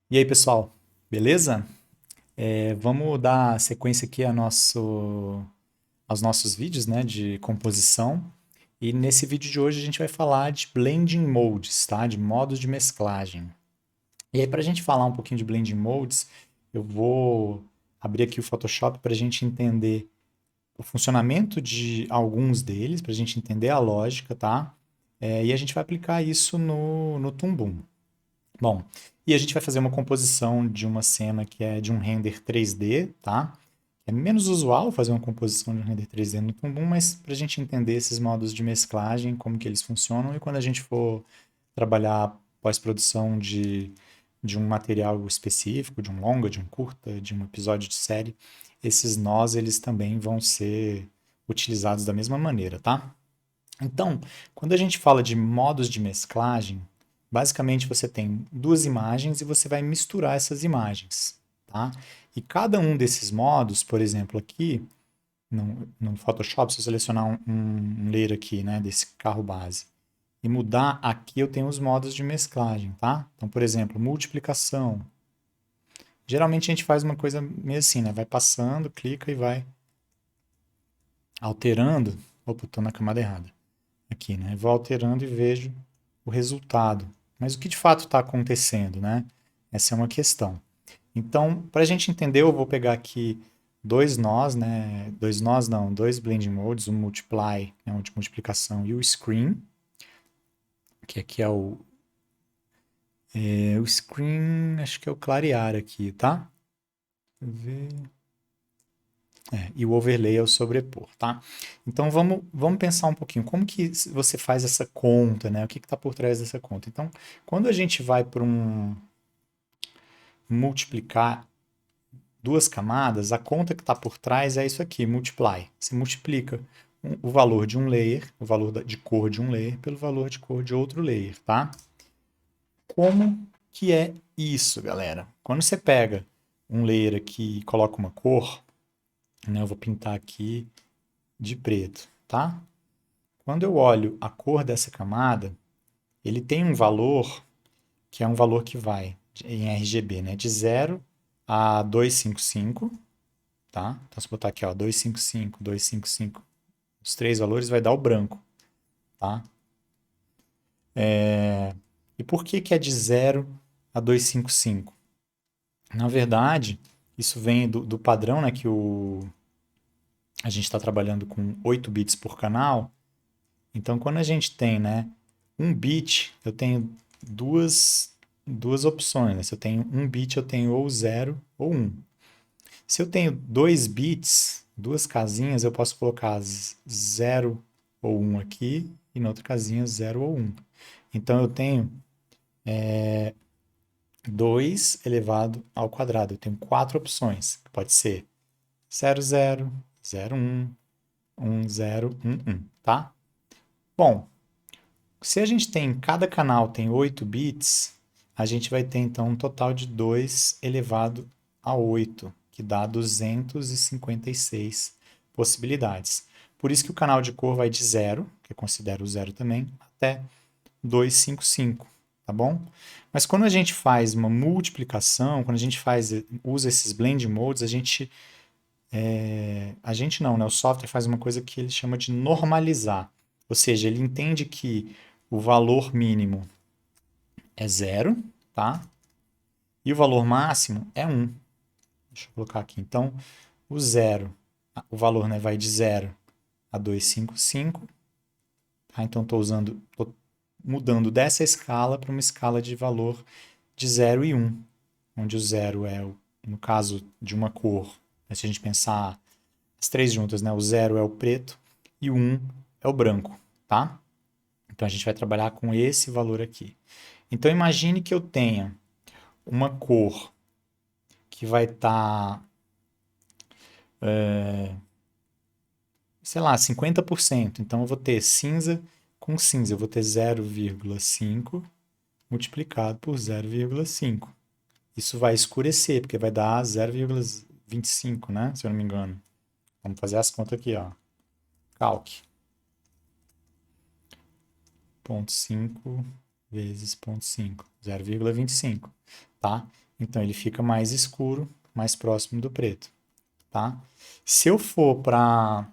E aí, pessoal, beleza? Vamos dar sequência aqui aos nossos vídeos, né, de composição. E nesse vídeo de hoje a gente vai falar de blending modes, tá? De modos de mesclagem. E aí, para a gente falar um pouquinho de blending modes, eu vou abrir aqui o Photoshop para a gente entender o funcionamento de alguns deles, para a gente entender a lógica, tá? E a gente vai aplicar isso no Toon Boom. Bom, e a gente vai fazer uma composição de uma cena que é de um render 3D, tá? É menos usual fazer uma composição de um render 3D no Toon Boom, mas para a gente entender esses modos de mesclagem, como que eles funcionam, e quando a gente for trabalhar pós-produção de um material específico, de um longa, de um curta, de um episódio de série, esses nós, eles também vão ser utilizados da mesma maneira, tá? Então, quando a gente fala de modos de mesclagem, basicamente você tem duas imagens e você vai misturar essas imagens, tá? E cada um desses modos, por exemplo, aqui no Photoshop, se eu selecionar um layer aqui, né, desse carro base, e mudar aqui, eu tenho os modos de mesclagem, tá? Então, por exemplo, multiplicação. Geralmente a gente faz uma coisa meio assim, né? Vai passando, clica e vai alterando. Opa, estou na camada errada. Aqui, né? Vou alterando e vejo o resultado. Mas o que de fato está acontecendo, né? Essa é uma questão. Então, para a gente entender, eu vou pegar aqui dois nós, né? Dois nós não, dois blending modes, o multiply, né? O de multiplicação, e o screen, que aqui é o screen, acho que é o clarear aqui, tá? Deixa eu ver. E o overlay é o sobrepor, tá? Então vamos pensar um pouquinho, como que você faz essa conta, né? O que está por trás dessa conta? Então, quando a gente vai para multiplicar duas camadas, a conta que está por trás é isso aqui, multiply. Você multiplica o valor de um layer, o valor de cor de um layer, pelo valor de cor de outro layer, tá? Como que é isso, galera? Quando você pega um layer aqui e coloca uma cor, né? Eu vou pintar aqui de preto, tá? Quando eu olho a cor dessa camada, ele tem um valor que é um valor que vai em RGB, né? De 0 a 255, tá? Então, se eu botar aqui, ó, 255, 255, os três valores vai dar o branco, tá? E por que que é de 0 a 255? Na verdade, isso vem do padrão, né? A gente está trabalhando com 8 bits por canal. Então, quando a gente tem, né, um bit, eu tenho duas opções, né? Se eu tenho um bit, eu tenho ou 0 ou 1. Se eu tenho 2 bits, duas casinhas, eu posso colocar 0 ou 1 aqui e na outra casinha 0 ou 1. Então eu tenho 2 elevado ao quadrado. Eu tenho quatro opções. Pode ser 0, 0, 0, 1, 1, 0, 1, 1, tá? Bom, se a gente tem, cada canal tem 8 bits, a gente vai ter então um total de 2 elevado a 8, que dá 256 possibilidades. Por isso que o canal de cor vai de 0, que eu considero o 0 também, até 255, tá bom? Mas quando a gente faz uma multiplicação, quando a gente usa esses blend modes, a gente não, né? O software faz uma coisa que ele chama de normalizar. Ou seja, ele entende que o valor mínimo é 0, tá? E o valor máximo é 1. Deixa eu colocar aqui. Então, o 0, o valor, né, vai de 0 a 255. Tá? Então, estou mudando dessa escala para uma escala de valor de 0 e 1, onde o 0 é, no caso de uma cor, né, se a gente pensar as três juntas, né, o 0 é o preto e o 1 é o branco, tá? Então, a gente vai trabalhar com esse valor aqui. Então, imagine que eu tenha uma cor que vai estar, sei lá, 50%. Então, eu vou ter cinza com cinza. Eu vou ter 0,5 multiplicado por 0,5. Isso vai escurecer, porque vai dar 0,25, né? Se eu não me engano. Vamos fazer as contas aqui, ó. Calc. 0,5 vezes 0,5. 0,25, tá? Então ele fica mais escuro, mais próximo do preto, tá? Se eu for para,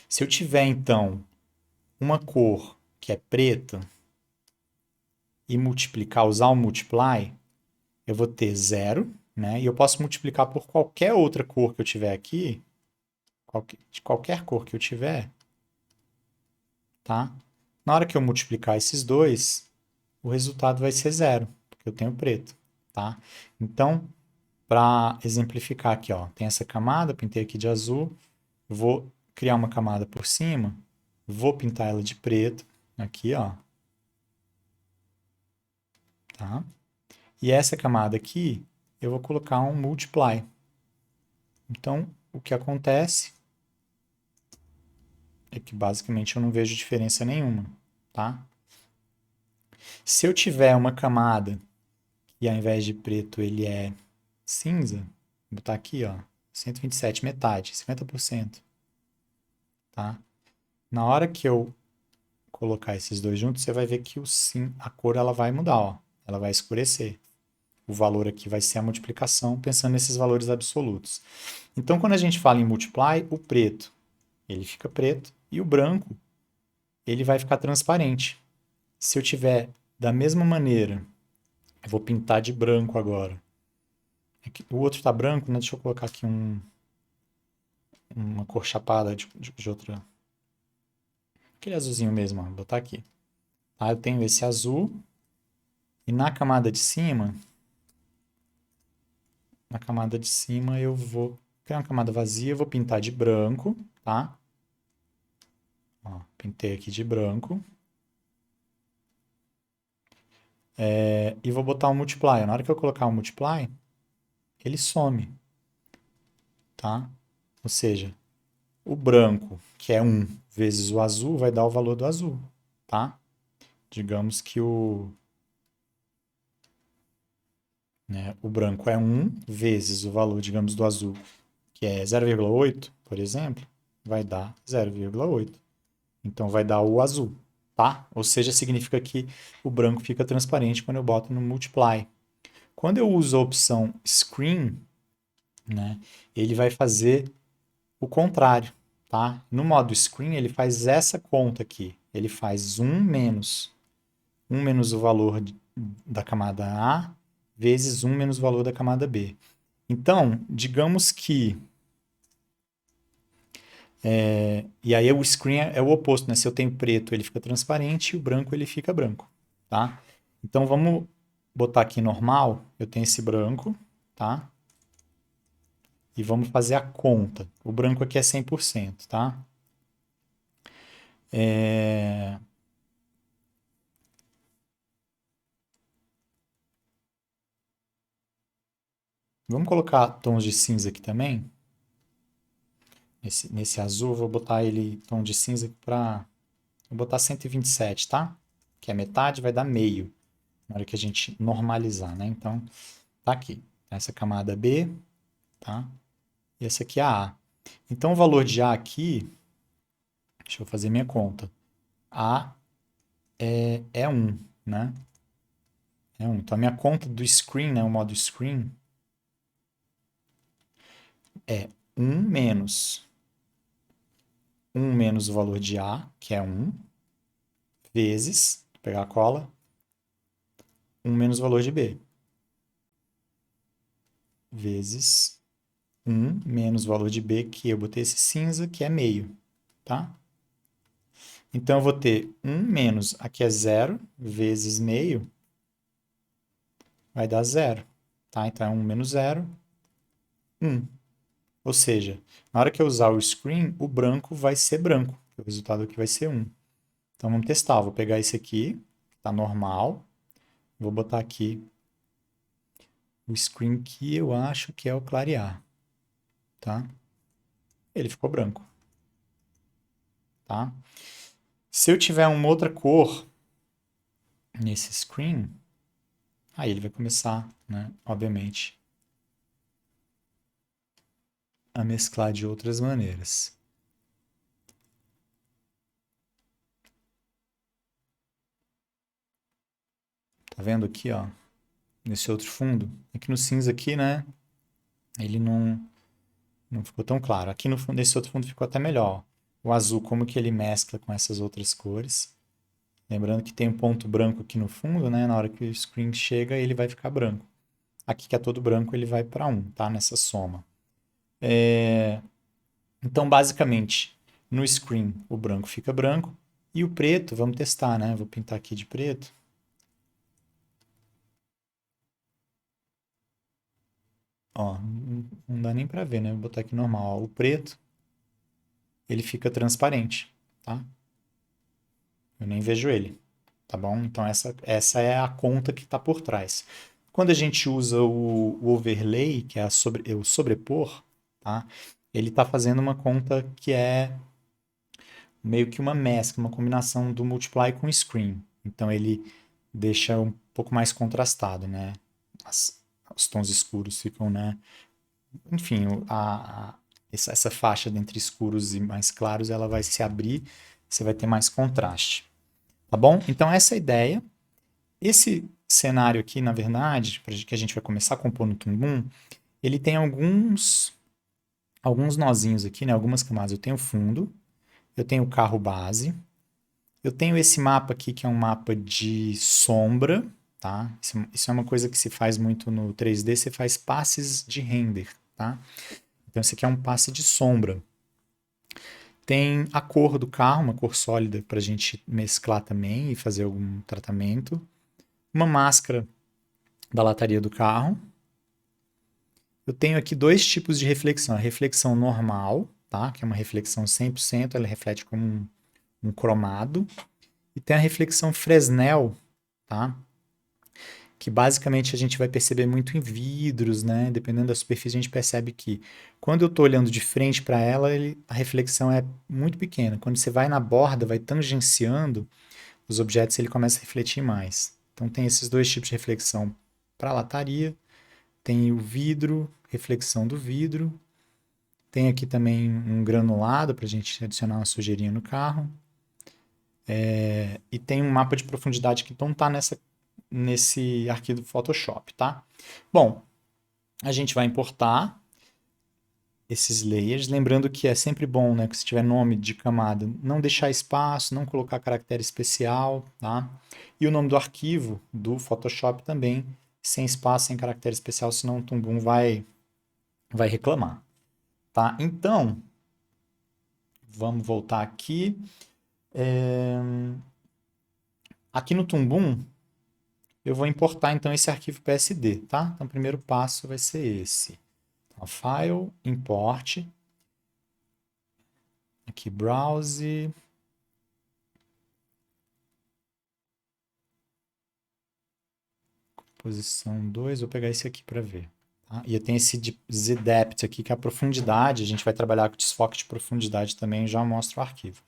se eu tiver então uma cor que é preta e multiplicar, usar o multiply, eu vou ter zero, né? E eu posso multiplicar por qualquer outra cor que eu tiver aqui, de qualquer cor que eu tiver, tá? Na hora que eu multiplicar esses dois, o resultado vai ser zero, porque eu tenho preto, tá? Então, para exemplificar aqui, ó, tem essa camada, pintei aqui de azul, vou criar uma camada por cima, vou pintar ela de preto, aqui, ó, tá? E essa camada aqui, eu vou colocar um multiply. Então, o que acontece é que basicamente eu não vejo diferença nenhuma, tá? Se eu tiver uma camada e ao invés de preto ele é cinza, vou botar aqui, ó, 127, metade, 50%, tá? Na hora que eu colocar esses dois juntos, você vai ver que a cor ela vai mudar, ó. Ela vai escurecer. O valor aqui vai ser a multiplicação, pensando nesses valores absolutos. Então, quando a gente fala em multiply, o preto, ele fica preto, e o branco, ele vai ficar transparente. Se eu tiver da mesma maneira, eu vou pintar de branco agora. O outro está branco, né? Deixa eu colocar aqui uma cor chapada de outra. Aquele azulzinho mesmo, ó, vou botar aqui. Tá? Eu tenho esse azul, e na camada de cima eu vou criar uma camada vazia, vou pintar de branco, tá? Ó, pintei aqui de branco. E vou botar um multiply. Na hora que eu colocar um multiply, ele some, tá? Ou seja, o branco, que é 1 vezes o azul, vai dar o valor do azul, tá? Digamos que o branco é 1 vezes o valor, digamos, do azul, que é 0,8, por exemplo, vai dar 0,8. Então vai dar o azul, tá? Ou seja, significa que o branco fica transparente quando eu boto no multiply. Quando eu uso a opção screen, né, ele vai fazer o contrário, tá? No modo screen, ele faz essa conta aqui. Ele faz 1 menos o valor da camada A vezes 1 menos o valor da camada B. Então, digamos que e aí o screen é o oposto, né? Se eu tenho preto, ele fica transparente, e o branco ele fica branco, tá? Então vamos botar aqui normal, eu tenho esse branco, tá? E vamos fazer a conta. O branco aqui é 100%, tá? Vamos colocar tons de cinza aqui também. Nesse azul, vou botar ele tom de cinza para... Vou botar 127, tá? Que é metade, vai dar meio. Na hora que a gente normalizar, né? Então, tá aqui. Essa camada B, tá? E essa aqui é a A. Então, o valor de A aqui, deixa eu fazer minha conta. A é 1, né? É 1. Então, a minha conta do screen, né? O modo screen, é 1 menos o valor de A, que é 1, vezes, vou pegar a cola, 1 menos o valor de B, vezes 1 menos o valor de B, que eu botei esse cinza, que é meio, tá? Então, eu vou ter 1 menos, aqui é 0, vezes meio, vai dar 0, tá? Então, é 1 menos 0, 1. Ou seja, na hora que eu usar o screen, o branco vai ser branco. O resultado aqui vai ser 1. Então, vamos testar. Vou pegar esse aqui, que está normal. Vou botar aqui o screen que eu acho que é o clarear, tá? Ele ficou branco, tá? Se eu tiver uma outra cor nesse screen, aí ele vai começar, né, obviamente, a mesclar de outras maneiras. Tá vendo aqui, ó? nesse outro fundo. Aqui no cinza aqui, né, ele não ficou tão claro. Aqui nesse outro fundo ficou até melhor. O azul, como que ele mescla com essas outras cores. Lembrando que tem um ponto branco aqui no fundo, né? Na hora que o screen chega, ele vai ficar branco. Aqui que é todo branco, ele vai para 1, tá? Nessa soma. Então, basicamente, no screen o branco fica branco e o preto, vamos testar, né? Vou pintar aqui de preto. Ó, não dá nem para ver, né? Vou botar aqui normal. Ó, o preto, ele fica transparente, tá? Eu nem vejo ele, tá bom? Então essa é a conta que está por trás. Quando a gente usa o overlay, que é o sobrepor, tá? Ele está fazendo uma conta que é meio que uma mescla, uma combinação do multiply com screen. Então ele deixa um pouco mais contrastado, né? Os tons escuros ficam, né? Enfim, essa faixa entre escuros e mais claros, ela vai se abrir, você vai ter mais contraste. Tá bom? Então essa é a ideia. Esse cenário aqui, na verdade, que a gente vai começar a compor no Toon, ele tem alguns nozinhos aqui, né? Algumas camadas. Eu tenho o fundo, eu tenho o carro base, eu tenho esse mapa aqui que é um mapa de sombra, tá? Isso é uma coisa que se faz muito no 3D, você faz passes de render, tá? Então esse aqui é um passe de sombra. Tem a cor do carro, uma cor sólida para a gente mesclar também e fazer algum tratamento. Uma máscara da lataria do carro. Eu tenho aqui dois tipos de reflexão. A reflexão normal, tá? Que é uma reflexão 100%, ela reflete como um cromado. E tem a reflexão Fresnel, tá? Que basicamente a gente vai perceber muito em vidros, né? Dependendo da superfície, a gente percebe que quando eu estou olhando de frente para ela, a reflexão é muito pequena. Quando você vai na borda, vai tangenciando os objetos, ele começa a refletir mais. Então tem esses dois tipos de reflexão para a lataria. Tem o vidro, reflexão do vidro. Tem aqui também um granulado para a gente adicionar uma sujeirinha no carro. E tem um mapa de profundidade que não está nesse arquivo Photoshop, tá? Bom, a gente vai importar esses layers, lembrando que é sempre bom, né, que se tiver nome de camada, não deixar espaço, não colocar caractere especial, tá? E o nome do arquivo do Photoshop também, sem espaço, sem caractere especial, senão o Tumbum vai reclamar, tá? Então, vamos voltar aqui. Aqui no Tumbum, eu vou importar então esse arquivo PSD, tá? Então, o primeiro passo vai ser esse. Então, File, Import. Aqui, Browse. Posição 2, vou pegar esse aqui para ver. Tá? E tem esse Z-Depth aqui, que é a profundidade. A gente vai trabalhar com desfoque de profundidade também, já mostro o arquivo.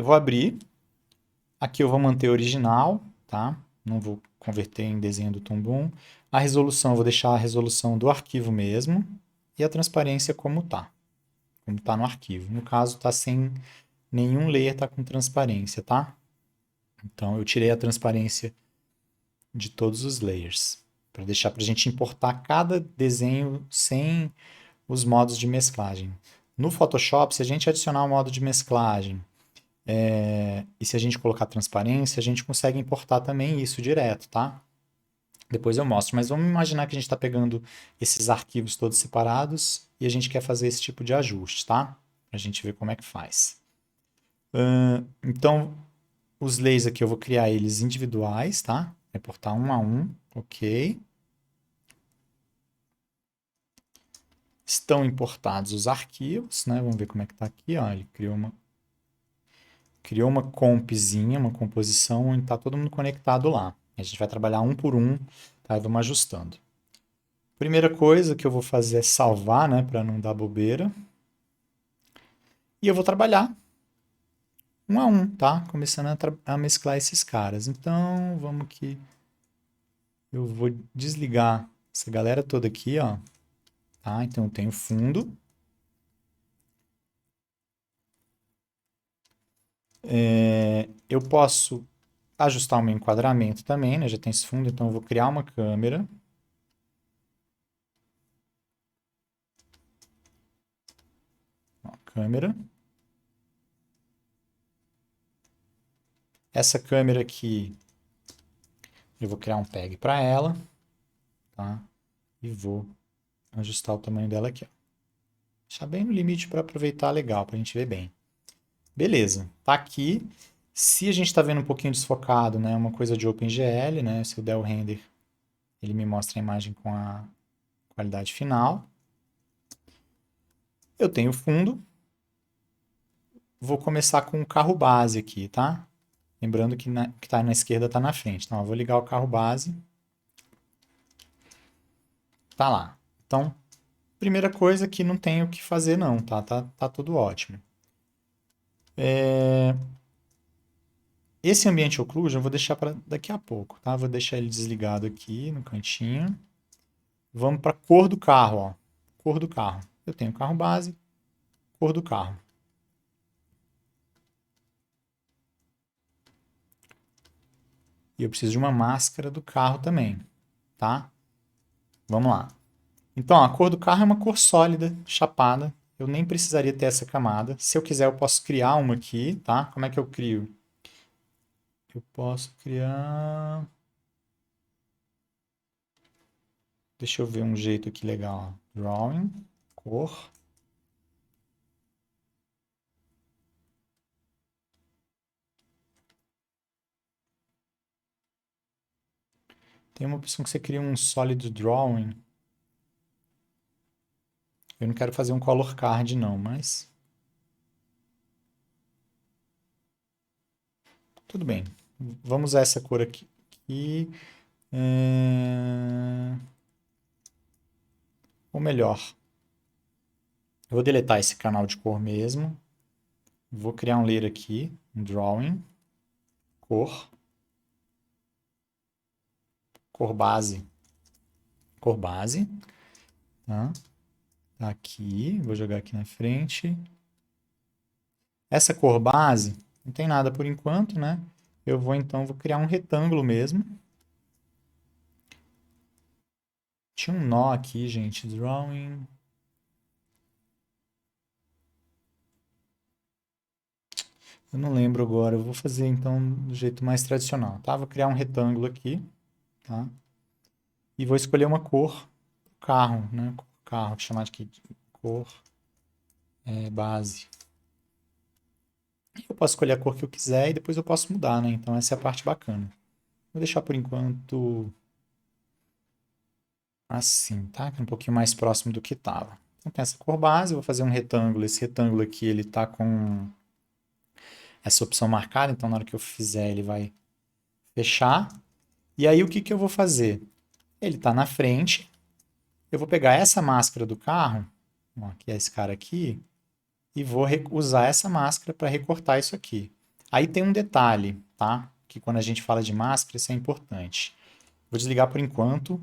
Vou abrir. Aqui eu vou manter original, tá? Não vou converter em desenho do Toon. A resolução, eu vou deixar a resolução do arquivo mesmo. E a transparência como tá no arquivo. No caso, tá sem nenhum layer, tá com transparência, tá? Então, eu tirei a transparência de todos os layers, para deixar para a gente importar cada desenho sem os modos de mesclagem. No Photoshop, se a gente adicionar o modo de mesclagem e se a gente colocar transparência, a gente consegue importar também isso direto, tá? Depois eu mostro, mas vamos imaginar que a gente está pegando esses arquivos todos separados e a gente quer fazer esse tipo de ajuste, tá? Para a gente ver como é que faz. Então, os layers aqui eu vou criar eles individuais, tá? Importar um a um, ok. Estão importados os arquivos, né? Vamos ver como é que está aqui. Ó. Ele criou uma compzinha, uma composição onde está todo mundo conectado lá. A gente vai trabalhar um por um, tá? Vamos ajustando. Primeira coisa que eu vou fazer é salvar, né? Para não dar bobeira. E eu vou trabalhar um a um, tá? Começando a mesclar esses caras. Então, vamos que eu vou desligar essa galera toda aqui, ó. Tá? Então, eu tenho fundo. Eu posso ajustar o meu enquadramento também, né? Já tem esse fundo, então eu vou criar uma câmera. Ó, câmera. Essa câmera aqui, eu vou criar um tag para ela, tá? E vou ajustar o tamanho dela aqui, ó. Deixar bem no limite para aproveitar legal, para a gente ver bem. Beleza, tá aqui. Se a gente está vendo um pouquinho desfocado, né, uma coisa de OpenGL, né, se eu der o render, ele me mostra a imagem com a qualidade final. Eu tenho fundo. Vou começar com o carro base aqui, tá? Lembrando que que tá na esquerda está na frente. Então, eu vou ligar o carro base. Tá lá. Então, primeira coisa que não tem o que fazer não, tá? Tá tudo ótimo. Esse ambiente occlusion eu vou deixar para daqui a pouco, tá? Vou deixar ele desligado aqui no cantinho. Vamos para a cor do carro, ó. Cor do carro. Eu tenho carro base, cor do carro. E eu preciso de uma máscara do carro também, tá? Vamos lá. Então, ó, a cor do carro é uma cor sólida, chapada. Eu nem precisaria ter essa camada. Se eu quiser, eu posso criar uma aqui, tá? Como é que eu crio? Eu posso criar... Deixa eu ver um jeito aqui legal. Drawing, cor. Tem uma opção que você cria um solid drawing. Eu não quero fazer um color card não, mas tudo bem. Vamos usar essa cor aqui. Ou melhor, eu vou deletar esse canal de cor mesmo. Vou criar um layer aqui, um drawing, cor, cor base, tá? Aqui, vou jogar aqui na frente. Essa cor base, não tem nada por enquanto, né? Eu vou então, vou criar um retângulo mesmo. Tinha um nó aqui, gente, drawing. Eu não lembro agora, eu vou fazer então do jeito mais tradicional, tá? Vou criar um retângulo aqui, tá? E vou escolher uma cor, carro, né? Carro, vou chamar aqui de cor base. Eu posso escolher a cor que eu quiser e depois eu posso mudar, né? Então essa é a parte bacana. Vou deixar por enquanto assim, tá? Um pouquinho mais próximo do que estava. Então tem essa cor base, eu vou fazer um retângulo. Esse retângulo aqui, ele tá com essa opção marcada, então na hora que eu fizer ele vai fechar. E aí o que que eu vou fazer? Ele tá na frente, eu vou pegar essa máscara do carro, ó, que é esse cara aqui, e vou usar essa máscara para recortar isso aqui. Aí tem um detalhe, tá? Que quando a gente fala de máscara, isso é importante. Vou desligar por enquanto.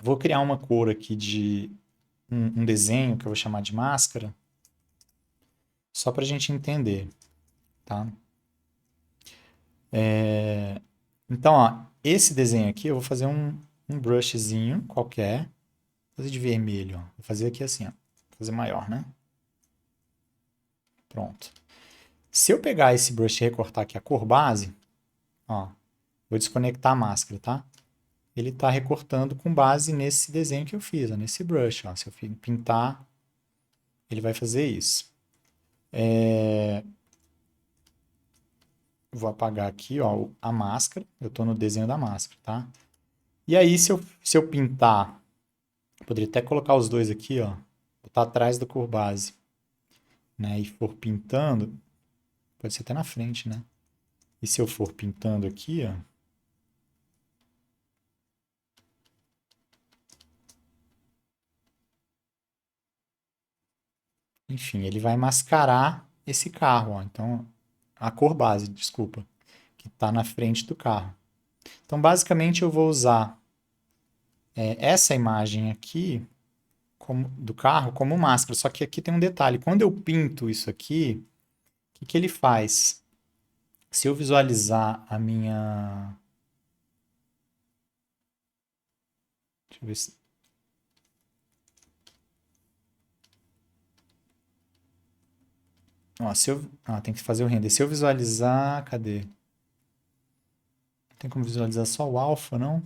Vou criar uma cor aqui de um desenho que eu vou chamar de máscara, só para a gente entender, tá? Então, ó, esse desenho aqui eu vou fazer um brushzinho qualquer, vou fazer de vermelho, ó. Vou fazer aqui assim, ó. Vou fazer maior, né? Pronto. Se eu pegar esse brush e recortar aqui a cor base, ó, vou desconectar a máscara, tá? Ele está recortando com base nesse desenho que eu fiz, ó, nesse brush. Ó. Se eu pintar, ele vai fazer isso. Vou apagar aqui ó, a máscara. Eu estou no desenho da máscara, tá? E aí, se eu pintar, eu poderia até colocar os dois aqui, ó, botar atrás da cor base, né? E for pintando, pode ser até na frente, né? E se eu for pintando aqui, ó, enfim, ele vai mascarar esse carro, ó. Então, a cor base, desculpa, que está na frente do carro. Então, basicamente, eu vou usar essa imagem aqui do carro como máscara. Só que aqui tem um detalhe. Quando eu pinto isso aqui, o que ele faz? Se eu visualizar a minha... Deixa eu ver se... Ó, se eu... Ah, tem que fazer o render. Se eu visualizar... Cadê? Não tem como visualizar só o alfa, não?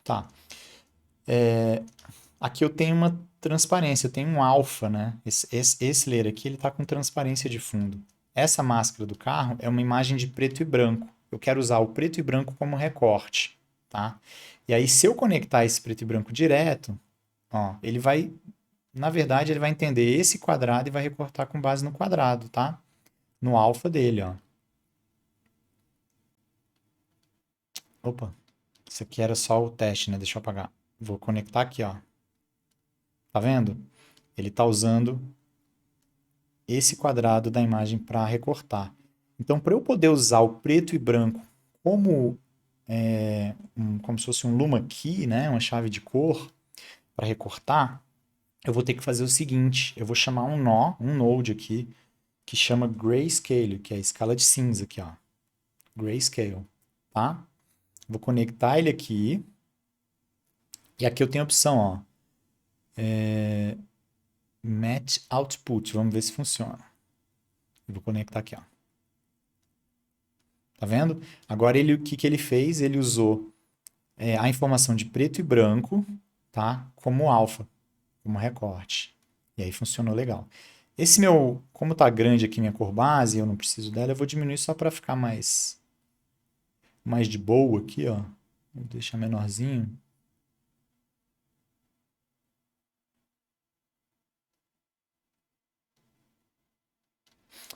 Tá. Aqui eu tenho uma transparência, eu tenho um alfa, né? Esse layer aqui, ele tá com transparência de fundo. Essa máscara do carro é uma imagem de preto e branco. Eu quero usar o preto e branco como recorte, tá? E aí, se eu conectar esse preto e branco direto, ó, ele vai, na verdade, ele vai entender esse quadrado e vai recortar com base no quadrado, tá? No alfa dele, ó. Opa, isso aqui era só o teste, né? Deixa eu apagar. Vou conectar aqui, ó. Tá vendo? Ele está usando esse quadrado da imagem para recortar. Então, para eu poder usar o preto e branco como, como se fosse um luma key, né? Uma chave de cor, para recortar, eu vou ter que fazer o seguinte: eu vou chamar um nó, um node aqui, que chama Grayscale, que é a escala de cinza aqui, ó. Grayscale, tá? Vou conectar ele aqui. E aqui eu tenho a opção, ó. Match Output. Vamos ver se funciona. Eu vou conectar aqui, ó. Tá vendo? Agora o que ele fez? Ele usou a informação de preto e branco, tá? Como alfa, como recorte. E aí funcionou legal. Esse meu, como tá grande aqui minha cor base, eu não preciso dela, eu vou diminuir só para ficar mais de boa aqui, ó. Vou deixar menorzinho.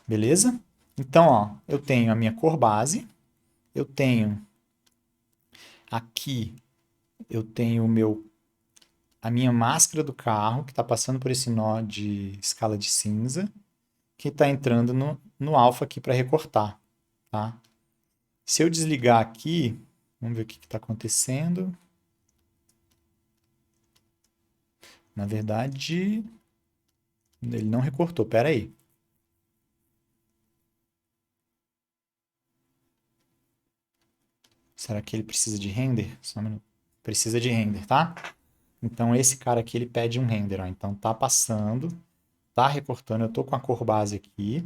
Beleza? Então, ó, eu tenho a minha cor base, eu tenho aqui, eu tenho a minha máscara do carro, que está passando por esse nó de escala de cinza, que está entrando no alfa aqui para recortar, tá? Se eu desligar aqui, vamos ver o que está acontecendo. Na verdade, ele não recortou, pera aí. Será que ele precisa de render? Só um minuto. Precisa de render, tá? Então esse cara aqui ele pede um render, ó. Então tá passando, tá recortando, eu tô com a cor base aqui,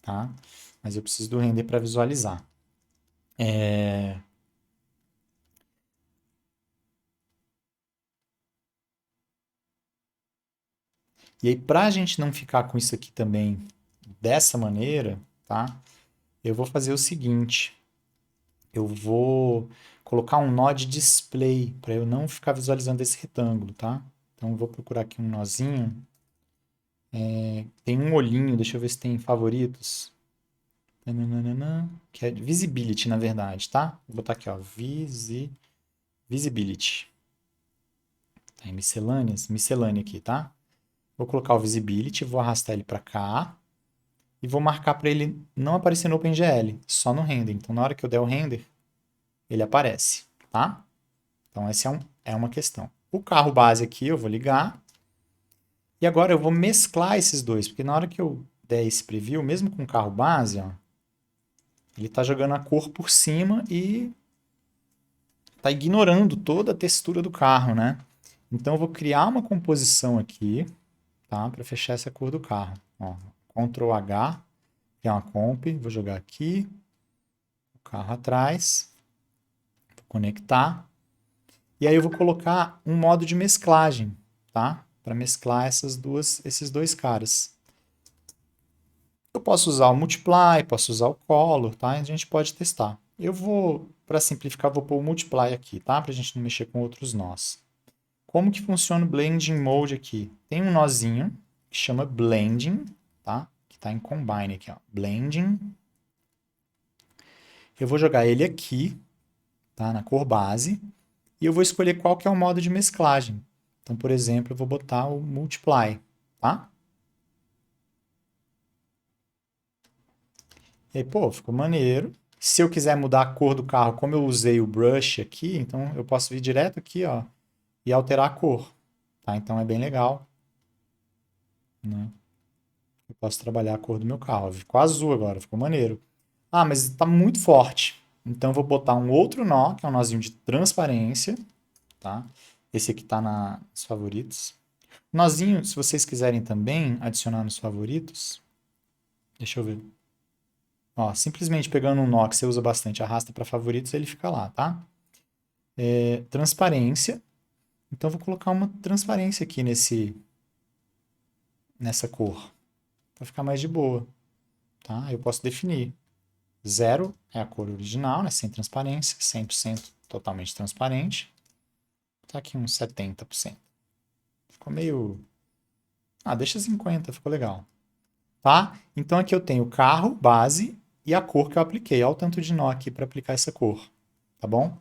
tá? Mas eu preciso do render para visualizar. E aí, para a gente não ficar com isso aqui também dessa maneira, tá? Eu vou fazer o seguinte: eu vou colocar um nó de display para eu não ficar visualizando esse retângulo, tá? Então, eu vou procurar aqui um nozinho. Tem um olhinho, deixa eu ver se tem em favoritos. Tananana, que é visibility, na verdade, tá? Vou botar aqui, ó, visibility. Tá em miscelâneas, miscelânea aqui, tá? Vou colocar o visibility, vou arrastar ele para cá e vou marcar para ele não aparecer no OpenGL, só no render. Então, na hora que eu der o render, ele aparece, tá? Então, essa é uma questão. O carro base aqui eu vou ligar. E agora eu vou mesclar esses dois, porque na hora que eu der esse preview, mesmo com o carro base, ó, ele está jogando a cor por cima e está ignorando toda a textura do carro, né? Então eu vou criar uma composição aqui, tá? Para fechar essa cor do carro. Ó, Ctrl H, que é uma comp, vou jogar aqui, o carro atrás, vou conectar. E aí eu vou colocar um modo de mesclagem, tá? Para mesclar esses dois caras. Eu posso usar o multiply, posso usar o color, tá? A gente pode testar. Eu vou, para simplificar, vou pôr o multiply aqui, tá? Para a gente não mexer com outros nós. Como que funciona o blending mode aqui? Tem um nozinho que chama blending, tá? Que está em combine aqui, ó. Blending. Eu vou jogar ele aqui, tá? Na cor base. E eu vou escolher qual que é o modo de mesclagem. Então, por exemplo, eu vou botar o multiply, tá? E aí, pô, ficou maneiro. Se eu quiser mudar a cor do carro, como eu usei o brush aqui, então eu posso vir direto aqui, ó, e alterar a cor, tá? Então é bem legal, né? Eu posso trabalhar a cor do meu carro. Ficou azul agora, ficou maneiro. Ah, mas está muito forte. Então eu vou botar um outro nó, que é um nozinho de transparência, tá? Esse aqui tá nos favoritos. Nozinho, se vocês quiserem também adicionar nos favoritos, deixa eu ver. Ó, simplesmente pegando um nó que você usa bastante, arrasta para favoritos, ele fica lá, tá? Transparência. Então, eu vou colocar uma transparência aqui nessa cor, para ficar mais de boa, tá? Eu posso definir. 0 é a cor original, né? Sem transparência. 100% totalmente transparente. Tá aqui uns 70%. Ficou meio... Ah, deixa 50, ficou legal. Tá? Então, aqui eu tenho o carro, base, e a cor que eu apliquei. Olha o tanto de nó aqui para aplicar essa cor. Tá bom?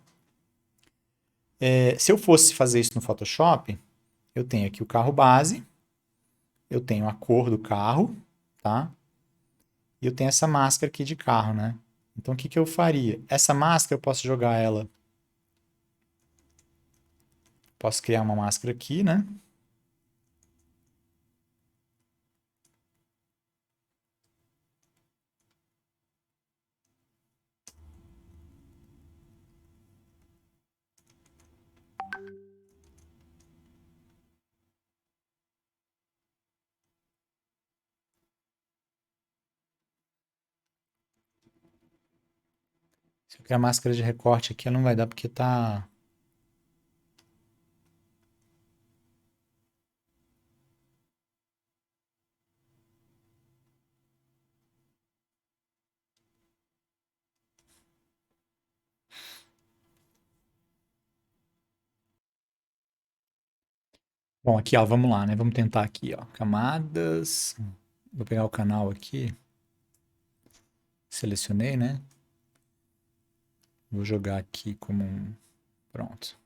Se eu fosse fazer isso no Photoshop, eu tenho aqui o carro base, eu tenho a cor do carro, tá? E eu tenho essa máscara aqui de carro, né? Então, o que que eu faria? Essa máscara eu posso jogar ela... Posso criar uma máscara aqui, né? Se eu criar máscara de recorte aqui, não vai dar porque tá... Bom, aqui, ó, vamos lá, né? Vamos tentar aqui, ó. Camadas. Vou pegar o canal aqui. Selecionei, né? Vou jogar aqui como um... Pronto.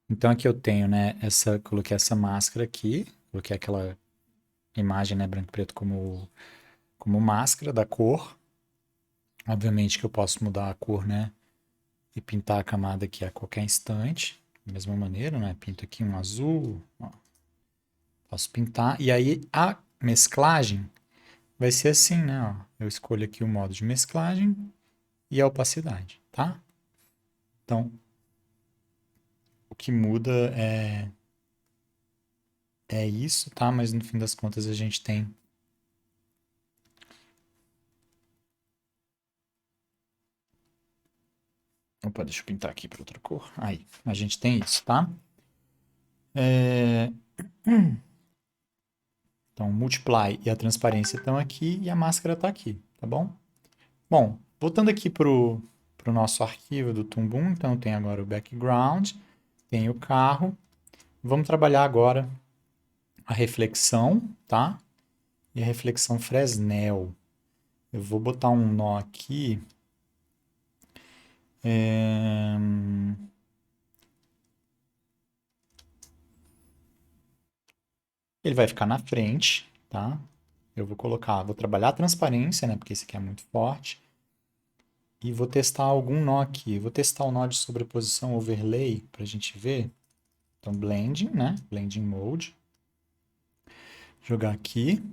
Então aqui eu tenho, né? Coloquei essa máscara aqui. Coloquei aquela imagem, né? Branco e preto como máscara da cor. Obviamente que eu posso mudar a cor, né? E pintar a camada aqui a qualquer instante. Da mesma maneira, né? Pinto aqui um azul. Ó. Posso pintar. E aí a mesclagem vai ser assim, né? Ó. Eu escolho aqui o modo de mesclagem e a opacidade, tá? Então, o que muda é isso, tá? Mas no fim das contas a gente tem... Opa, deixa eu pintar aqui para outra cor. Aí, a gente tem isso, tá? Então, o multiply e a transparência estão aqui e a máscara está aqui, tá bom? Bom, voltando aqui pro nosso arquivo do Tumbum, então tem agora o background, tem o carro. Vamos trabalhar agora a reflexão, tá? E a reflexão Fresnel. Eu vou botar um nó aqui. Ele vai ficar na frente, tá? Eu vou trabalhar a transparência, né? Porque esse aqui é muito forte. E vou testar algum nó aqui. Vou testar o nó de sobreposição overlay para a gente ver. Então, blending, né? Blending mode. Jogar aqui.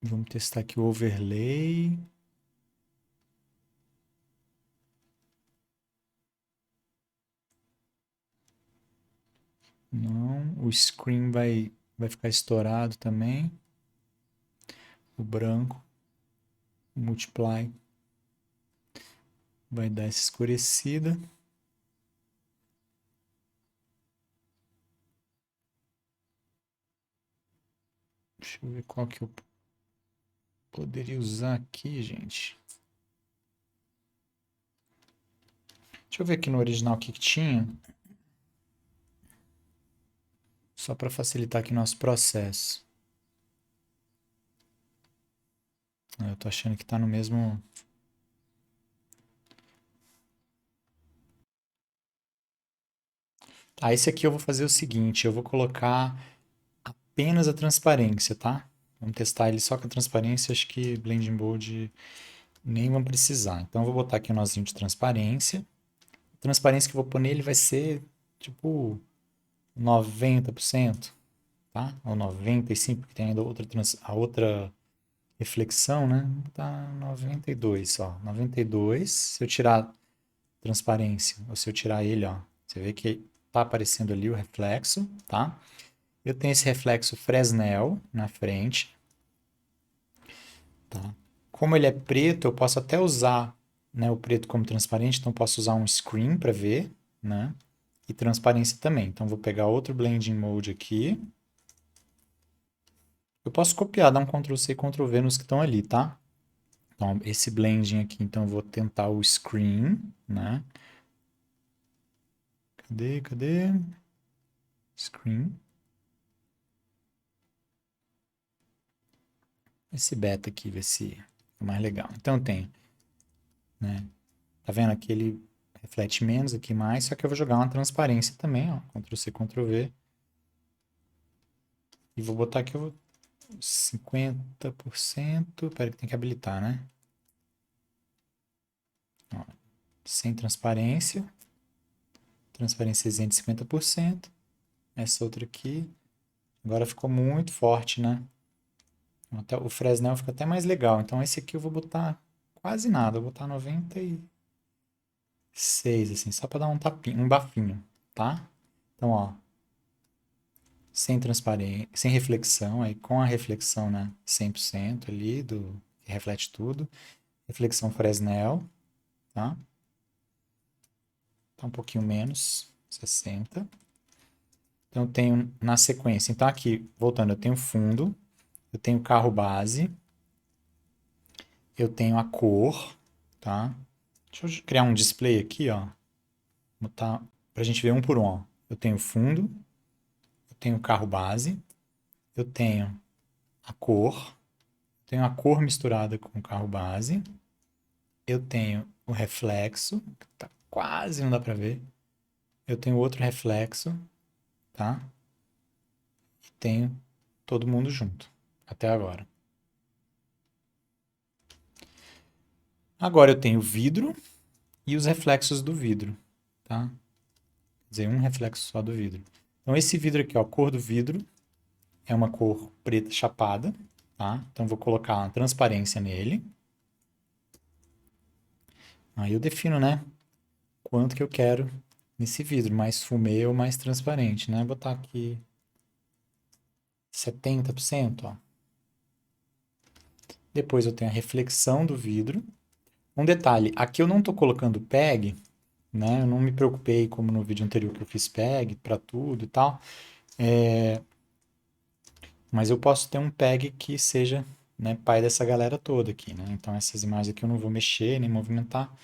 Vamos testar aqui o overlay. Não, o screen vai ficar estourado também. O branco. O multiply vai dar essa escurecida. Deixa eu ver qual que eu poderia usar aqui, gente. Deixa eu ver aqui no original o que tinha. Só para facilitar aqui nosso processo. Eu tô achando que tá no mesmo... Tá, esse aqui eu vou fazer o seguinte, eu vou colocar apenas a transparência, tá? Vamos testar ele só com a transparência, acho que Blending Mode nem vamos precisar. Então eu vou botar aqui um nozinho de transparência. A transparência que eu vou pôr nele vai ser, tipo, 90%, tá? Ou 95%, porque tem ainda a outra reflexão, né? Tá 92, ó. 92. Se eu tirar transparência, ou se eu tirar ele, ó, você vê que tá aparecendo ali o reflexo, tá? Eu tenho esse reflexo Fresnel na frente, tá? Como ele é preto, eu posso até usar, né, o preto como transparente, então posso usar um screen para ver, né? E transparência também. Então vou pegar outro blending mode aqui. Eu posso copiar, dar um Ctrl C, Ctrl V nos que estão ali, tá? Então esse blending aqui, então eu vou tentar o screen, né? Cadê? Screen. Esse beta aqui, ver se é mais legal. Então tem, né? Tá vendo aqui ele reflete menos, aqui mais, só que eu vou jogar uma transparência também, ó. Ctrl C, Ctrl V. E vou botar aqui 50%. Pera que tem que habilitar, né? Ó, sem transparência. Transparência isenta de 50%. Essa outra aqui. Agora ficou muito forte, né? Até, o Fresnel fica até mais legal. Então esse aqui eu vou botar quase nada. Eu vou botar 96, assim, só para dar um tapinho, um bafinho, tá? Então, ó, sem transparência, sem reflexão, aí com a reflexão, né, 100% ali, que reflete tudo. Reflexão Fresnel, tá? Tá um pouquinho menos, 60. Então, eu tenho na sequência. Então, aqui, voltando, eu tenho fundo, eu tenho carro base, eu tenho a cor, tá? Deixa eu criar um display aqui, ó. Botar pra gente ver um por um, ó. Eu tenho fundo, eu tenho carro base, eu tenho a cor misturada com o carro base, eu tenho o reflexo, que tá quase não dá pra ver. Eu tenho outro reflexo, tá? E tenho todo mundo junto, até agora. Agora eu tenho o vidro e os reflexos do vidro, tá? Quer dizer, um reflexo só do vidro. Então esse vidro aqui, ó, a cor do vidro é uma cor preta chapada, tá? Então vou colocar uma transparência nele. Aí eu defino, né, quanto que eu quero nesse vidro, mais fumê ou mais transparente, né? Vou botar aqui 70%, ó. Depois eu tenho a reflexão do vidro. Um detalhe, aqui eu não estou colocando PEG, né? Eu não me preocupei como no vídeo anterior que eu fiz PEG para tudo e tal. Mas eu posso ter um PEG que seja, né, pai dessa galera toda aqui, né? Então essas imagens aqui eu não vou mexer nem movimentar,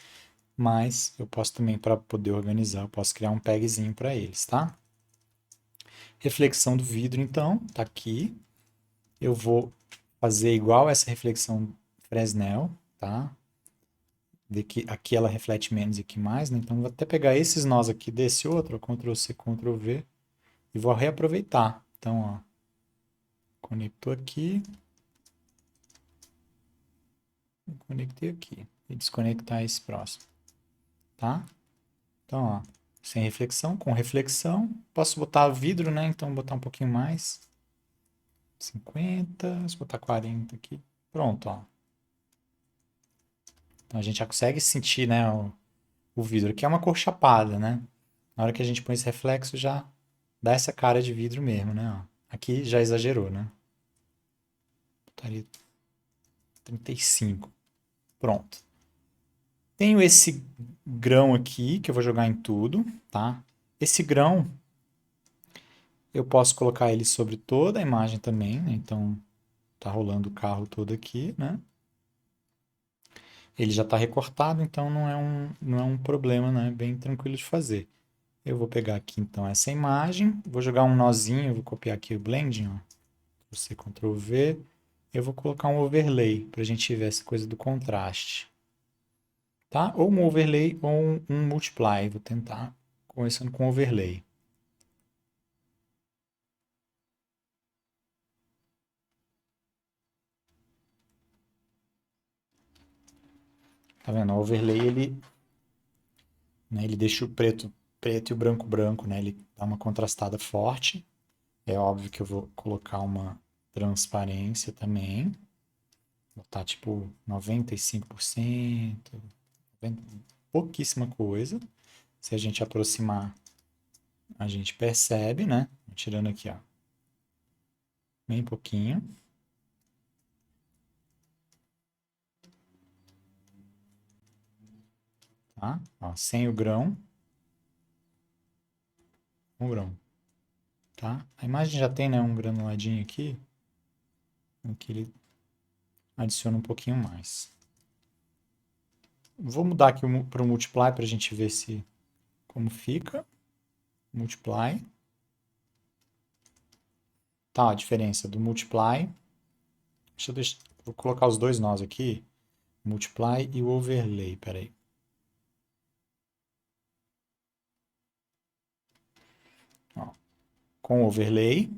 mas eu posso também, para poder organizar, eu posso criar um PEGzinho para eles, tá? Reflexão do vidro, então, tá aqui. Eu vou fazer igual essa reflexão Fresnel, tá? De que aqui ela reflete menos e aqui mais, né? Então, vou até pegar esses nós aqui desse outro, Ctrl C, Ctrl V, e vou reaproveitar. Então, ó, conectou aqui, conectei aqui, e desconectar esse próximo, tá? Então, ó, sem reflexão, com reflexão, posso botar vidro, né? Então, vou botar um pouquinho mais, 50, vou botar 40 aqui, pronto, ó. Então, a gente já consegue sentir, né, o vidro, que é uma cor chapada, né? Na hora que a gente põe esse reflexo, já dá essa cara de vidro mesmo, né? Ó. Aqui já exagerou, né? Botaria 35. Pronto. Tenho esse grão aqui, que eu vou jogar em tudo, tá? Esse grão, eu posso colocar ele sobre toda a imagem também, né? Então, tá rolando o carro todo aqui, né? Ele já está recortado, então não é um problema, né? Bem tranquilo de fazer. Eu vou pegar aqui, então, essa imagem, vou jogar um nozinho, vou copiar aqui o blending, ó. Você Ctrl V. Eu vou colocar um overlay para a gente ver essa coisa do contraste. Tá? Ou um overlay ou um multiply. Vou tentar começando com overlay. Tá vendo? O overlay ele, né, ele deixa o preto preto e o branco branco, né? Ele dá uma contrastada forte. É óbvio que eu vou colocar uma transparência também. Botar tipo 95%, 90, pouquíssima coisa. Se a gente aproximar, a gente percebe, né? Tirando aqui, ó, bem pouquinho. Tá? Ó, sem o grão, o grão, tá? A imagem já tem, né, um granuladinho aqui. Aqui ele adiciona um pouquinho mais. Vou mudar aqui para o Multiply para a gente ver se como fica. Multiply. Tá, a diferença do Multiply. Vou colocar os dois nós aqui. Multiply e o Overlay, peraí. Ó, com o Overlay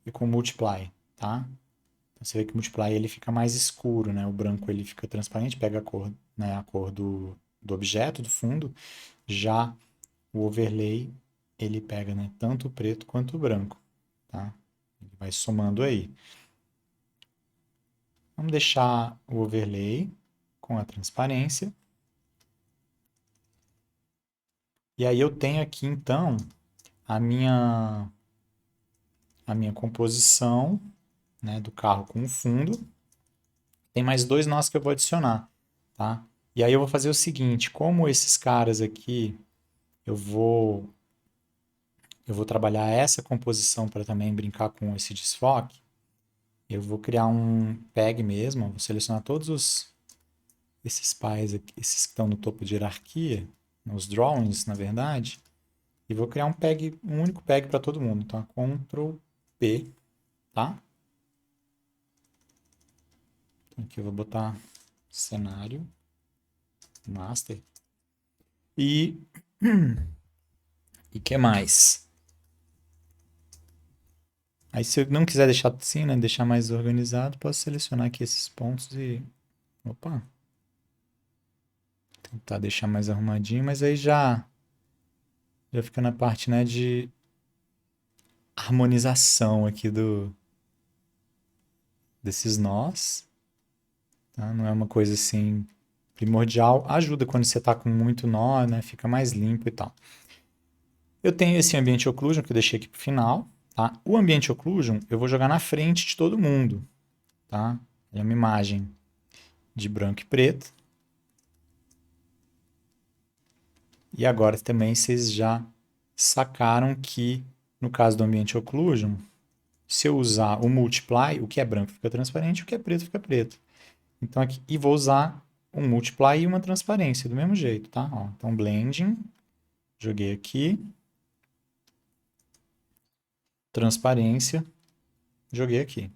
e com o Multiply, tá? Então, você vê que o Multiply ele fica mais escuro, né? O branco ele fica transparente, pega a cor, né, a cor do objeto, do fundo. Já o Overlay, ele pega, né, tanto o preto quanto o branco, tá? Ele vai somando aí. Vamos deixar o Overlay com a transparência. E aí eu tenho aqui, então, a minha, a minha composição, né, do carro com o fundo. Tem mais dois nós que eu vou adicionar, tá? E aí eu vou fazer o seguinte, como esses caras aqui, eu vou trabalhar essa composição para também brincar com esse desfoque, eu vou criar um peg mesmo, vou selecionar esses pais aqui, esses que estão no topo de hierarquia, os drawings, na verdade, e vou criar um único peg para todo mundo. Então, Ctrl P, tá? Então, aqui eu vou botar cenário, master. E que mais? Aí se eu não quiser deixar assim, né, deixar mais organizado, posso selecionar aqui esses pontos e, opa, tentar deixar mais arrumadinho, mas aí já fica na parte, né, de harmonização aqui desses nós, tá? Não é uma coisa assim primordial, ajuda quando você tá com muito nó, né, fica mais limpo e tal. Eu tenho esse Ambient Occlusion que eu deixei aqui pro final, tá? O Ambient Occlusion eu vou jogar na frente de todo mundo, tá? É uma imagem de branco e preto. E agora também vocês já sacaram que no caso do Ambient Occlusion, se eu usar o Multiply, o que é branco fica transparente, o que é preto fica preto. Então aqui, e vou usar um Multiply e uma transparência do mesmo jeito, tá? Ó, então Blending, joguei aqui, transparência, joguei aqui,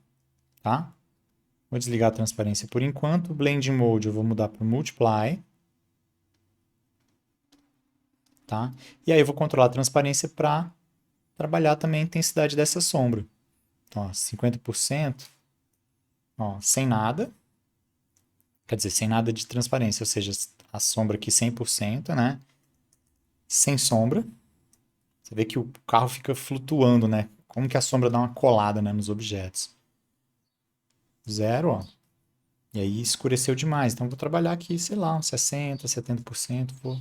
tá? Vou desligar a transparência por enquanto. Blending Mode eu vou mudar para Multiply. Tá? E aí eu vou controlar a transparência para trabalhar também a intensidade dessa sombra. Então, ó, 50%, ó, sem nada. Quer dizer, sem nada de transparência, ou seja, a sombra aqui 100%, né? Sem sombra. Você vê que o carro fica flutuando, né? Como que a sombra dá uma colada, né, nos objetos. Zero, ó. E aí escureceu demais. Então, eu vou trabalhar aqui, sei lá, uns 60%, 70%. Vou...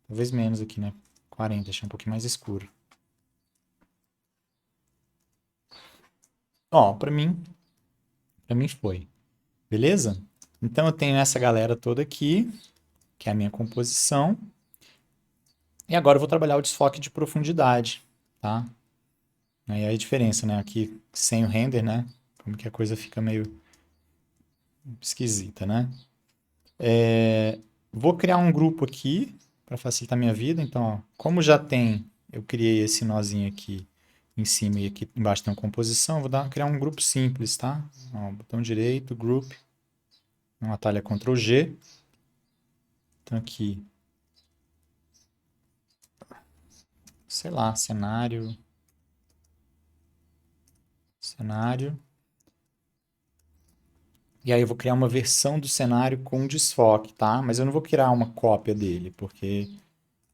Talvez menos aqui, né? 40%, deixar um pouquinho mais escuro. Ó, pra mim foi. Beleza? Então eu tenho essa galera toda aqui, que é a minha composição. E agora eu vou trabalhar o desfoque de profundidade, tá? Aí a diferença, né? Aqui sem o render, né? Como que a coisa fica meio esquisita, né? Vou criar um grupo aqui para facilitar a minha vida. Então, ó, como já tem, eu criei esse nozinho aqui em cima e aqui embaixo tem uma composição, vou criar um grupo simples, tá? Ó, botão direito, group, um atalho é Ctrl G. Então aqui, sei lá, cenário. E aí eu vou criar uma versão do cenário com desfoque, tá? Mas eu não vou criar uma cópia dele, porque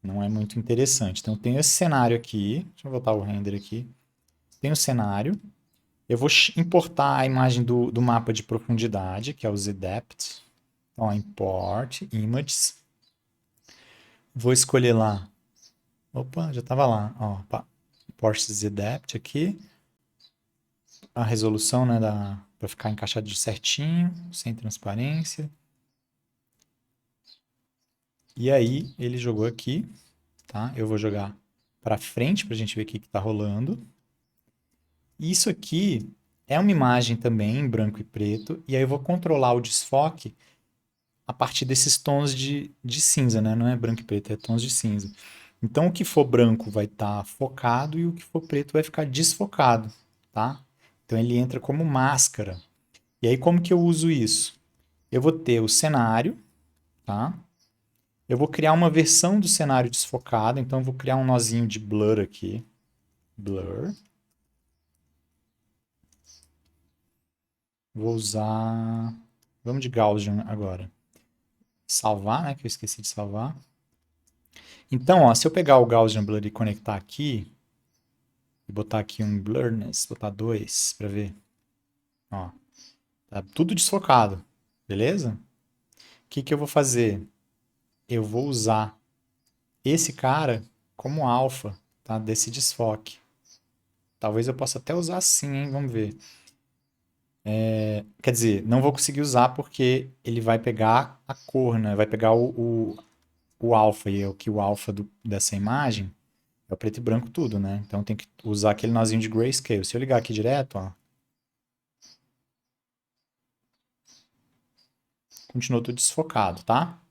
Não é muito interessante. Então, tem esse cenário aqui. Deixa eu voltar o render aqui. Tem o cenário. Eu vou importar a imagem do mapa de profundidade, que é o ZDepth. Então, ó, import images. Vou escolher lá. Opa, já estava lá. Ó, import ZDepth aqui. A resolução, né, para ficar encaixado certinho, sem transparência. E aí, ele jogou aqui, tá? Eu vou jogar para frente para a gente ver o que está rolando. Isso aqui é uma imagem também em branco e preto, e aí eu vou controlar o desfoque a partir desses tons de cinza, né? Não é branco e preto, é tons de cinza. Então, o que for branco vai estar focado e o que for preto vai ficar desfocado, tá? Então, ele entra como máscara. E aí, como que eu uso isso? Eu vou ter o cenário, tá? Eu vou criar uma versão do cenário desfocado, então eu vou criar um nozinho de blur aqui. Blur. Vou usar... Vamos de Gaussian agora. Salvar, né? Que eu esqueci de salvar. Então, ó, se eu pegar o Gaussian Blur e conectar aqui, e botar aqui um Blurriness, botar 2 para ver. Ó, tá tudo desfocado, beleza? O que que eu vou fazer? Eu vou usar esse cara como alfa, tá? Desse desfoque. Talvez eu possa até usar assim, hein? Vamos ver. Quer dizer, não vou conseguir usar porque ele vai pegar a cor, né? Vai pegar o alfa, e é o que o alfa dessa imagem é o preto e branco tudo, né? Então tem que usar aquele nozinho de grayscale. Se eu ligar aqui direto, ó, continua tudo desfocado, tá?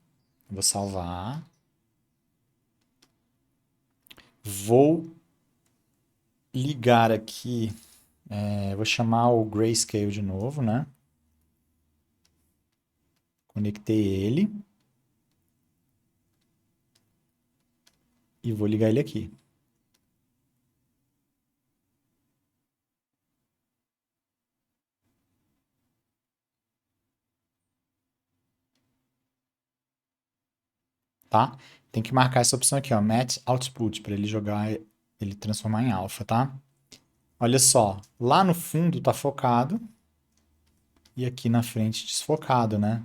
Vou salvar. Vou ligar aqui, vou chamar o grayscale de novo, né? Conectei ele e vou ligar ele aqui. Tá? Tem que marcar essa opção aqui, ó, Match Output, para ele jogar, ele transformar em alfa, tá? Olha só, lá no fundo tá focado e aqui na frente desfocado, né?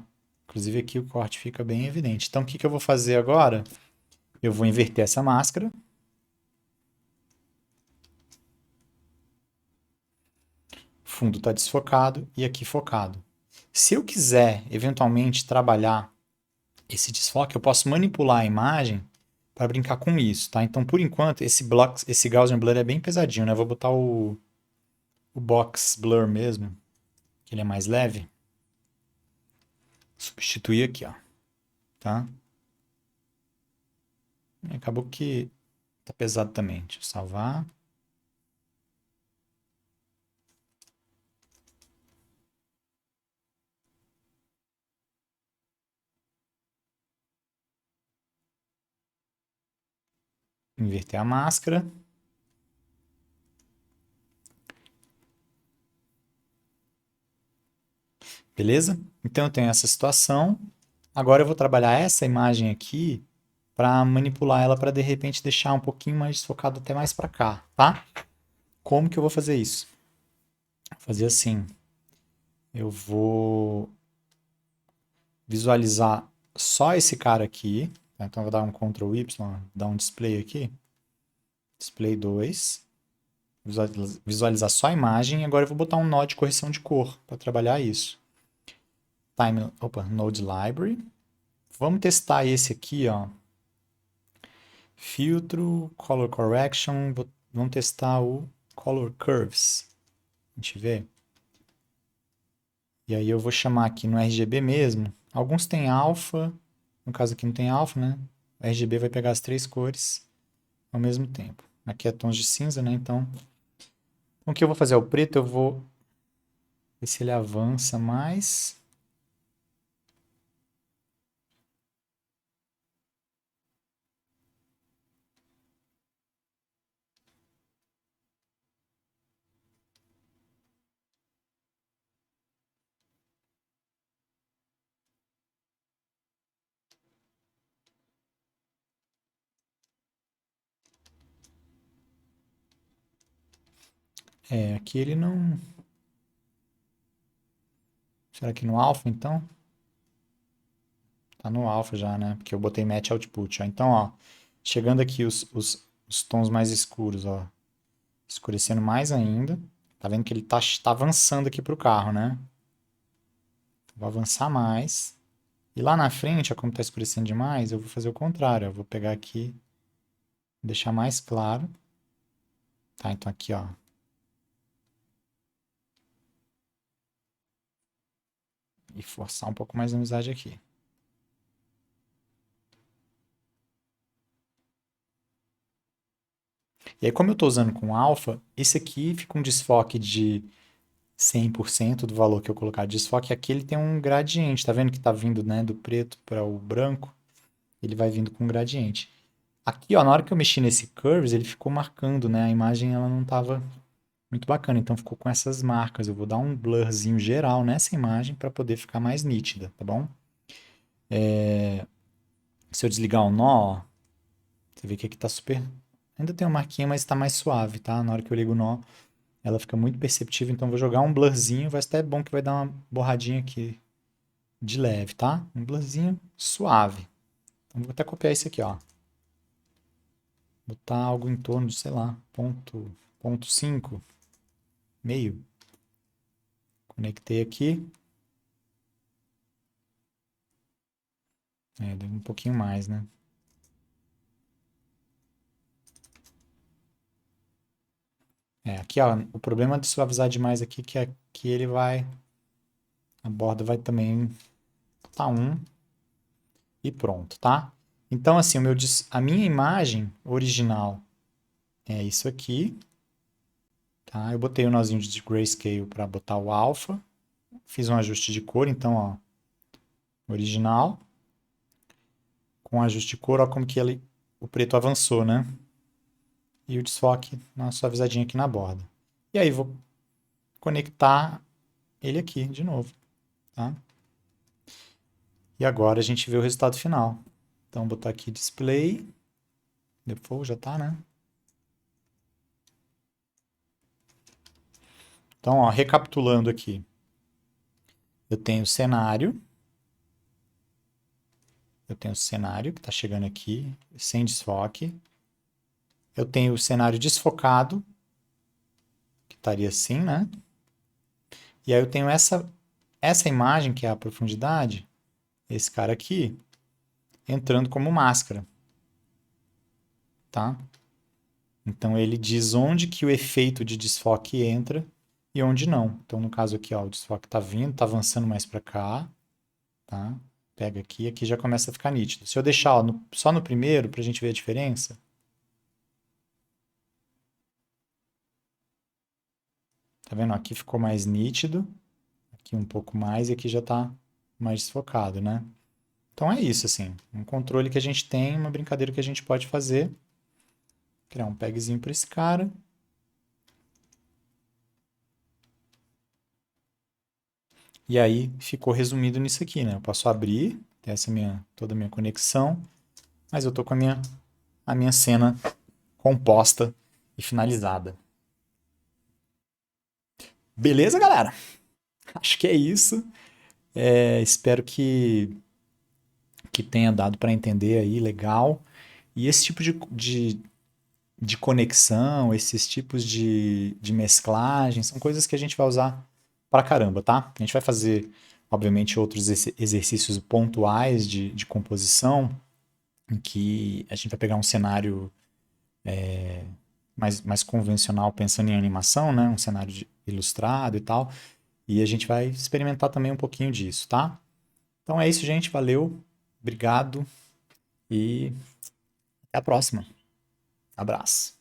Inclusive aqui o corte fica bem evidente. Então o que que eu vou fazer agora? Eu vou inverter essa máscara. O fundo está desfocado e aqui focado. Se eu quiser eventualmente trabalhar esse desfoque, eu posso manipular a imagem para brincar com isso, tá? Então, por enquanto, esse Gaussian Blur é bem pesadinho, né? Eu vou botar o Box Blur mesmo, que ele é mais leve. Substituir aqui, ó, tá? E acabou que tá pesado também. Deixa eu salvar. Inverter a máscara. Beleza? Então eu tenho essa situação. Agora eu vou trabalhar essa imagem aqui para manipular ela para de repente deixar um pouquinho mais desfocado até mais para cá, tá? Como que eu vou fazer isso? Vou fazer assim. Eu vou visualizar só esse cara aqui, tá? Então eu vou dar um Ctrl Y, dar um display aqui. Display 2. Visualizar só a imagem. E agora eu vou botar um nó de correção de cor para trabalhar isso. Node Library. Vamos testar esse aqui, ó. Filtro, Color Correction. Vamos testar o Color Curves. A gente vê. E aí eu vou chamar aqui no RGB mesmo. Alguns têm alfa. No caso aqui não tem alfa, né? O RGB vai pegar as três cores ao mesmo tempo. Aqui é tons de cinza, né? Então, o que eu vou fazer? O preto eu vou ver se ele avança mais. Aqui ele não... Será que no alpha, então? Tá no alpha já, né? Porque eu botei match output, ó. Então, ó, chegando aqui os tons mais escuros, ó. Escurecendo mais ainda. Tá vendo que ele tá avançando aqui pro carro, né? Vou avançar mais. E lá na frente, ó, como tá escurecendo demais, eu vou fazer o contrário. Eu vou pegar aqui, deixar mais claro. Tá, então aqui, ó. E forçar um pouco mais a amizade aqui. E aí, como eu tô usando com alfa, esse aqui fica um desfoque de 100% do valor que eu colocar de desfoque. Aqui ele tem um gradiente. Tá vendo que tá vindo, né, do preto para o branco? Ele vai vindo com gradiente. Aqui, ó, na hora que eu mexi nesse curves, ele ficou marcando, né? A imagem ela não tava muito bacana, então ficou com essas marcas. Eu vou dar um blurzinho geral nessa imagem para poder ficar mais nítida, tá bom? Se eu desligar o nó, ó, você vê que aqui tá super... Ainda tem uma marquinha, mas tá mais suave, tá? Na hora que eu ligo o nó, ela fica muito perceptível, então eu vou jogar um blurzinho, vai ser até bom que vai dar uma borradinha aqui de leve, tá? Um blurzinho suave. Então vou até copiar esse aqui, ó. Botar algo em torno de, sei lá, ponto 5, meio. Conectei aqui. Deu um pouquinho mais, né? Aqui, ó, o problema de suavizar demais aqui que é que ele vai... A borda vai também botar um e pronto, tá? Então, assim, a minha imagem original é isso aqui, tá? Eu botei o nozinho de grayscale para botar o alpha, fiz um ajuste de cor, então, ó, original, com ajuste de cor, ó, como que o preto avançou, né? E o desfoque na suavizadinha aqui na borda. E aí vou conectar ele aqui de novo, tá? E agora a gente vê o resultado final. Então, botar aqui display, default já tá, né? Então, ó, recapitulando aqui, eu tenho o cenário que está chegando aqui, sem desfoque. Eu tenho o cenário desfocado, que estaria assim, né? E aí eu tenho essa imagem, que é a profundidade, esse cara aqui, entrando como máscara, tá? Então ele diz onde que o efeito de desfoque entra e onde não. Então no caso aqui, ó, o desfoque está vindo, está avançando mais para cá, tá? Pega aqui, aqui já começa a ficar nítido. Se eu deixar, ó, só no primeiro, para a gente ver a diferença, tá vendo? Aqui ficou mais nítido, aqui um pouco mais e aqui já está mais desfocado, né? Então é isso, assim, um controle que a gente tem, uma brincadeira que a gente pode fazer. Criar um pegzinho para esse cara. E aí ficou resumido nisso aqui, né? Eu posso abrir, ter toda a minha conexão, mas eu tô com a minha cena composta e finalizada. Beleza, galera? Acho que é isso. Espero que tenha dado para entender aí, legal. E esse tipo de conexão, esses tipos de mesclagem, são coisas que a gente vai usar pra caramba, tá? A gente vai fazer, obviamente, outros exercícios pontuais de composição, em que a gente vai pegar um cenário mais convencional, pensando em animação, né? Um cenário ilustrado e tal, e a gente vai experimentar também um pouquinho disso, tá? Então é isso, gente. Valeu, obrigado e até a próxima. Abraço.